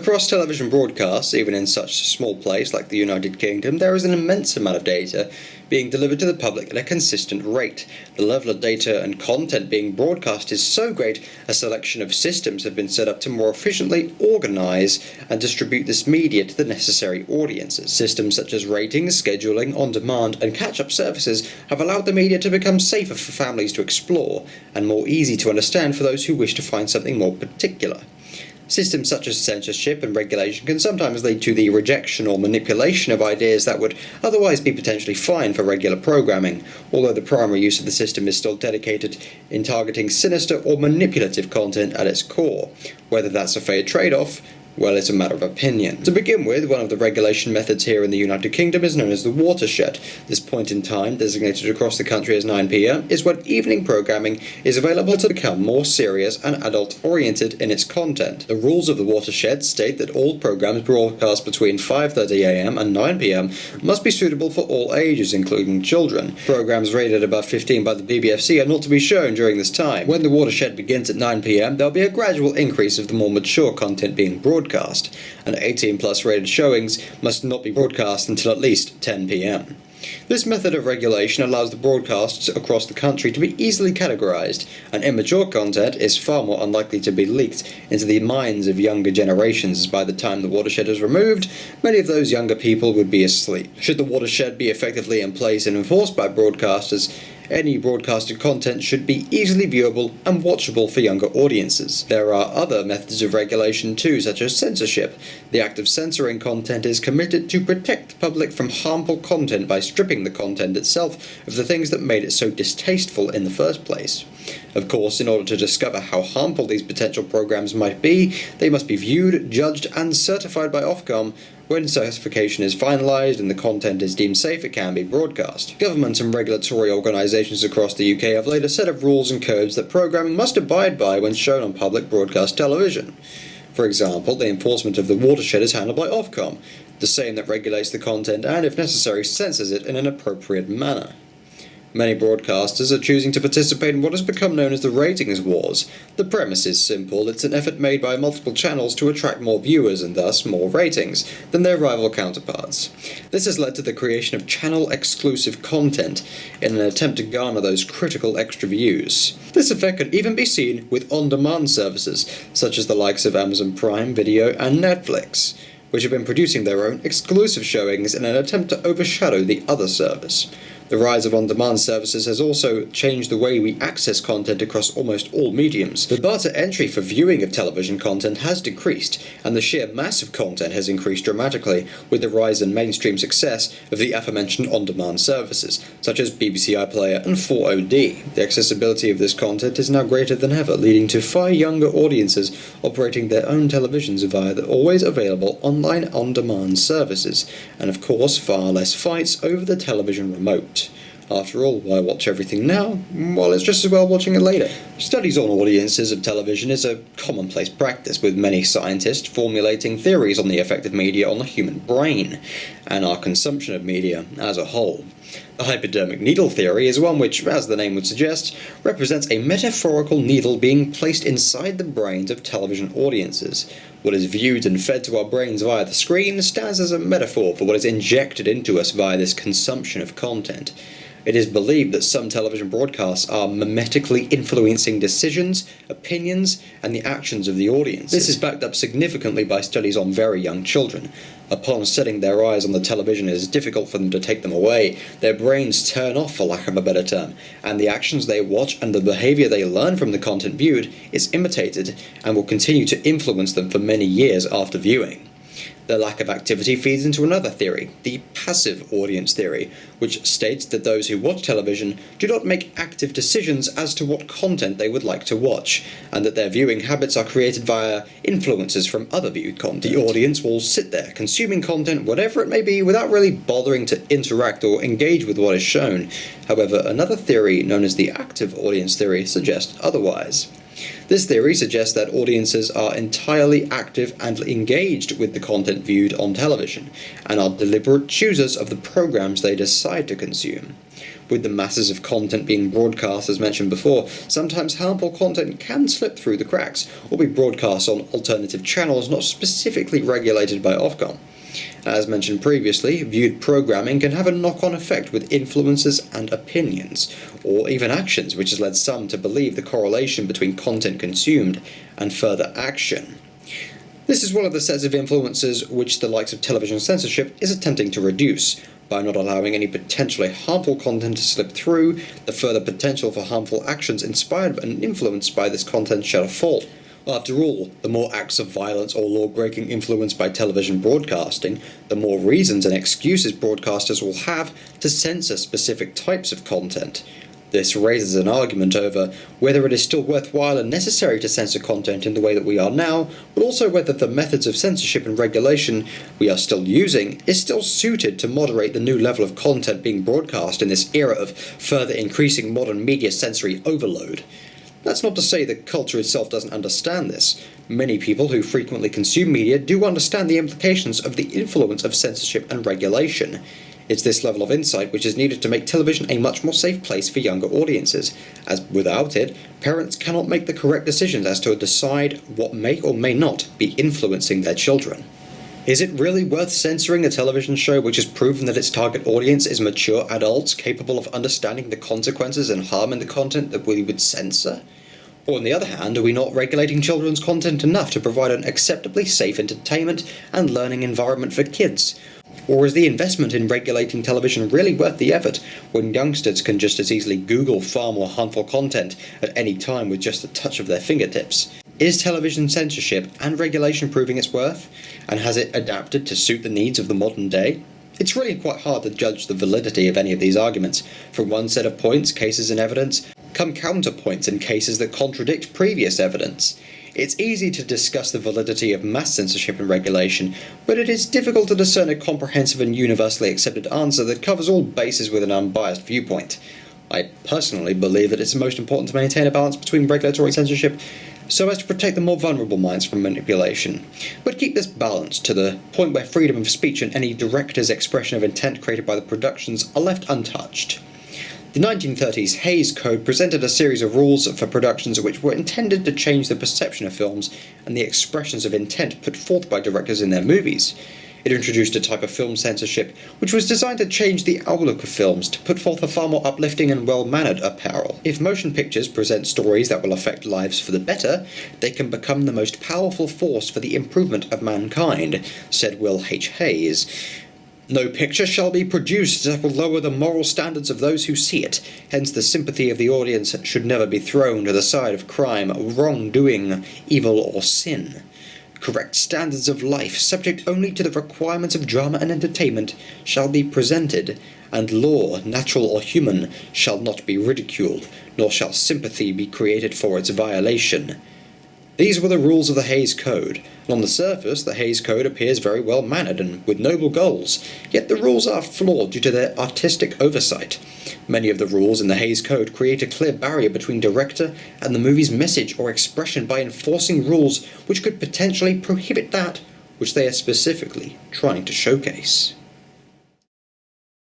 Across television broadcasts, even in such a small place like the United Kingdom, there is an immense amount of data being delivered to the public at a consistent rate. The level of data and content being broadcast is so great, a selection of systems have been set up to more efficiently organise and distribute this media to the necessary audiences. Systems such as ratings, scheduling, on-demand and catch-up services have allowed the media to become safer for families to explore, and more easy to understand for those who wish to find something more particular. Systems such as censorship and regulation can sometimes lead to the rejection or manipulation of ideas that would otherwise be potentially fine for regular programming, although the primary use of the system is still dedicated in targeting sinister or manipulative content at its core. Whether that's a fair trade-off, well, it's a matter of opinion. To begin with, one of the regulation methods here in the United Kingdom is known as the watershed. This point in time, designated across the country as 9 p.m, is when evening programming is available to become more serious and adult-oriented in its content. The rules of the watershed state that all programs broadcast between 5:30 a.m. and 9 p.m. must be suitable for all ages, including children. Programs rated above 15 by the BBFC are not to be shown during this time. When the watershed begins at 9 p.m, there'll be a gradual increase of the more mature content being broadcast, and 18+ rated showings must not be broadcast until at least 10 p.m. This method of regulation allows the broadcasts across the country to be easily categorized, and immature content is far more unlikely to be leaked into the minds of younger generations, as by the time the watershed is removed, many of those younger people would be asleep. Should the watershed be effectively in place and enforced by broadcasters, any broadcasted content should be easily viewable and watchable for younger audiences. There are other methods of regulation too, such as censorship. The act of censoring content is committed to protect the public from harmful content by stripping the content itself of the things that made it so distasteful in the first place. Of course, in order to discover how harmful these potential programs might be, they must be viewed, judged and certified by Ofcom. When certification is finalised and the content is deemed safe, it can be broadcast. Government and regulatory organisations across the UK have laid a set of rules and codes that programming must abide by when shown on public broadcast television. For example, the enforcement of the watershed is handled by Ofcom, the same that regulates the content and, if necessary, censors it in an appropriate manner. Many broadcasters are choosing to participate in what has become known as the ratings wars. The premise is simple: it's an effort made by multiple channels to attract more viewers and thus more ratings than their rival counterparts. This has led to the creation of channel-exclusive content in an attempt to garner those critical extra views. This effect can even be seen with on-demand services, such as the likes of Amazon Prime Video and Netflix, which have been producing their own exclusive showings in an attempt to overshadow the other service. The rise of on-demand services has also changed the way we access content across almost all mediums. The bar to entry for viewing of television content has decreased, and the sheer mass of content has increased dramatically with the rise and mainstream success of the aforementioned on-demand services, such as BBC iPlayer and 4OD. The accessibility of this content is now greater than ever, leading to far younger audiences operating their own televisions via the always available online on-demand services, and of course far less fights over the television remote. After all, why watch everything now? Well, it's just as well watching it later. Studies on audiences of television is a commonplace practice, with many scientists formulating theories on the effect of media on the human brain, and our consumption of media as a whole. The hypodermic needle theory is one which, as the name would suggest, represents a metaphorical needle being placed inside the brains of television audiences. What is viewed and fed to our brains via the screen stands as a metaphor for what is injected into us via this consumption of content. It is believed that some television broadcasts are mimetically influencing decisions, opinions, and the actions of the audience. This is backed up significantly by studies on very young children. Upon setting their eyes on the television, it is difficult for them to take them away. Their brains turn off, for lack of a better term, and the actions they watch and the behaviour they learn from the content viewed is imitated and will continue to influence them for many years after viewing. The lack of activity feeds into another theory, the passive audience theory, which states that those who watch television do not make active decisions as to what content they would like to watch, and that their viewing habits are created via influences from other viewed content. The audience will sit there, consuming content, whatever it may be, without really bothering to interact or engage with what is shown. However, another theory, known as the active audience theory, suggests otherwise. This theory suggests that audiences are entirely active and engaged with the content viewed on television, and are deliberate choosers of the programs they decide to consume. With the masses of content being broadcast, as mentioned before, sometimes harmful content can slip through the cracks or be broadcast on alternative channels not specifically regulated by Ofcom. As mentioned previously, viewed programming can have a knock-on effect with influences and opinions, or even actions, which has led some to believe the correlation between content consumed and further action. This is one of the sets of influences which the likes of television censorship is attempting to reduce. By not allowing any potentially harmful content to slip through, the further potential for harmful actions inspired and influenced by this content shall fall. After all, the more acts of violence or law-breaking influenced by television broadcasting, the more reasons and excuses broadcasters will have to censor specific types of content. This raises an argument over whether it is still worthwhile and necessary to censor content in the way that we are now, but also whether the methods of censorship and regulation we are still using is still suited to moderate the new level of content being broadcast in this era of further increasing modern media sensory overload. That's not to say that culture itself doesn't understand this. Many people who frequently consume media do understand the implications of the influence of censorship and regulation. It's this level of insight which is needed to make television a much more safe place for younger audiences, as without it, parents cannot make the correct decisions as to decide what may or may not be influencing their children. Is it really worth censoring a television show which has proven that its target audience is mature adults capable of understanding the consequences and harm in the content that we would censor? Or on the other hand, are we not regulating children's content enough to provide an acceptably safe entertainment and learning environment for kids? Or is the investment in regulating television really worth the effort when youngsters can just as easily Google far more harmful content at any time with just a touch of their fingertips? Is television censorship and regulation proving its worth? And has it adapted to suit the needs of the modern day? It's really quite hard to judge the validity of any of these arguments. From one set of points, cases and evidence, come counterpoints and cases that contradict previous evidence. It's easy to discuss the validity of mass censorship and regulation, but it is difficult to discern a comprehensive and universally accepted answer that covers all bases with an unbiased viewpoint. I personally believe that it's most important to maintain a balance between regulatory censorship so as to protect the more vulnerable minds from manipulation, but keep this balance to the point where freedom of speech and any director's expression of intent created by the productions are left untouched. The 1930s Hays Code presented a series of rules for productions which were intended to change the perception of films and the expressions of intent put forth by directors in their movies. It introduced a type of film censorship which was designed to change the outlook of films to put forth a far more uplifting and well-mannered apparel. If motion pictures present stories that will affect lives for the better, they can become the most powerful force for the improvement of mankind, said Will H. Hays. No picture shall be produced that will lower the moral standards of those who see it, hence the sympathy of the audience should never be thrown to the side of crime, wrongdoing, evil or sin. Correct standards of life, subject only to the requirements of drama and entertainment, shall be presented, and law, natural or human, shall not be ridiculed, nor shall sympathy be created for its violation. These were the rules of the Hays Code, and on the surface the Hays Code appears very well-mannered and with noble goals, yet the rules are flawed due to their artistic oversight. Many of the rules in the Hays Code create a clear barrier between director and the movie's message or expression by enforcing rules which could potentially prohibit that which they are specifically trying to showcase.